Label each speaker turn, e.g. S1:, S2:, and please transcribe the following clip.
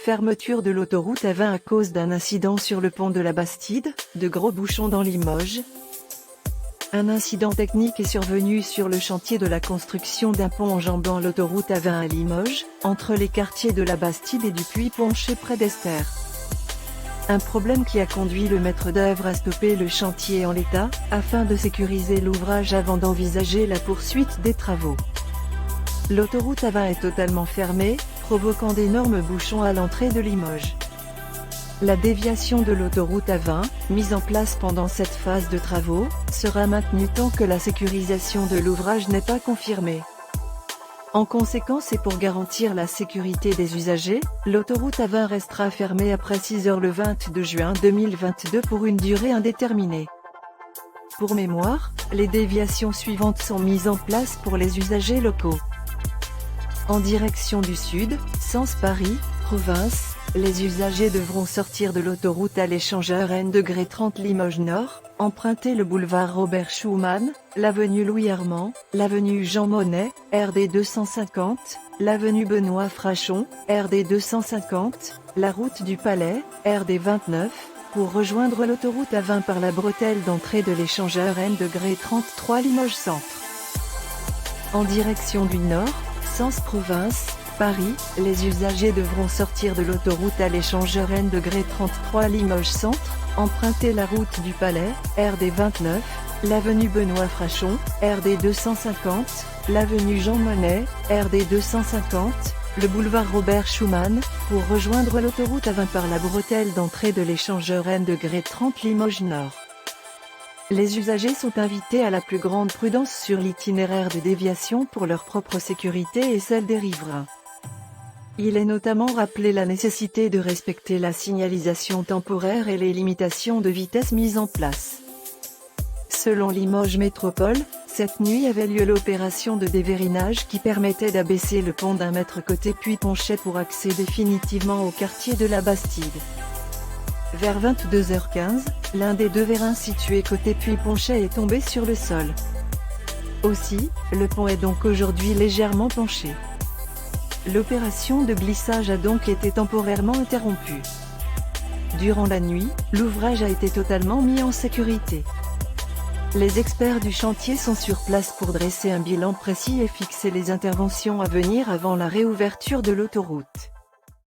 S1: fermeture de l'autoroute A20 à cause d'un incident sur le pont de la Bastide, de gros bouchons dans Limoges. Un incident technique est survenu sur le chantier de la construction d'un pont enjambant l'autoroute A20 à Limoges, entre les quartiers de la Bastide et du Puy-Poncher près d'Esther. Un problème qui a conduit le maître d'œuvre à stopper le chantier en l'état, afin de sécuriser l'ouvrage avant d'envisager la poursuite des travaux. L'autoroute A20 est totalement fermée, provoquant d'énormes bouchons à l'entrée de Limoges. La déviation de l'autoroute A20, mise en place pendant cette phase de travaux, sera maintenue tant que la sécurisation de l'ouvrage n'est pas confirmée. En conséquence et pour garantir la sécurité des usagers, l'autoroute A20 restera fermée après 6 h le 22 juin 2022 pour une durée indéterminée. Pour mémoire, les déviations suivantes sont mises en place pour les usagers locaux. En direction du sud, sens Paris, province, les usagers devront sortir de l'autoroute à l'échangeur N-30 Limoges Nord, emprunter le boulevard Robert Schuman, l'avenue Louis Armand, l'avenue Jean Monnet, RD 250, l'avenue Benoît Frachon, RD 250, la route du Palais, RD 29, pour rejoindre l'autoroute A20 par la bretelle d'entrée de l'échangeur N-33 Limoges Centre. En direction du nord, sens province, Paris, les usagers devront sortir de l'autoroute à l'échangeur N-33 Limoges Centre, emprunter la route du Palais, RD 29, l'avenue Benoît Frachon, RD 250, l'avenue Jean Monnet, RD 250, le boulevard Robert Schuman, pour rejoindre l'autoroute A20 par la bretelle d'entrée de l'échangeur N-30 Limoges Nord. Les usagers sont invités à la plus grande prudence sur l'itinéraire de déviation pour leur propre sécurité et celle des riverains. Il est notamment rappelé la nécessité de respecter la signalisation temporaire et les limitations de vitesse mises en place. Selon Limoges Métropole, cette nuit avait lieu l'opération de dévérinage qui permettait d'abaisser le pont d'1 mètre côté Puy-Poncher pour accéder définitivement au quartier de la Bastide. Vers 22 h 15, l'un des deux vérins situés côté Puy-Poncher est tombé sur le sol. Aussi, le pont est donc aujourd'hui légèrement penché. L'opération de glissage a donc été temporairement interrompue. Durant la nuit, l'ouvrage a été totalement mis en sécurité. Les experts du chantier sont sur place pour dresser un bilan précis et fixer les interventions à venir avant la réouverture de l'autoroute.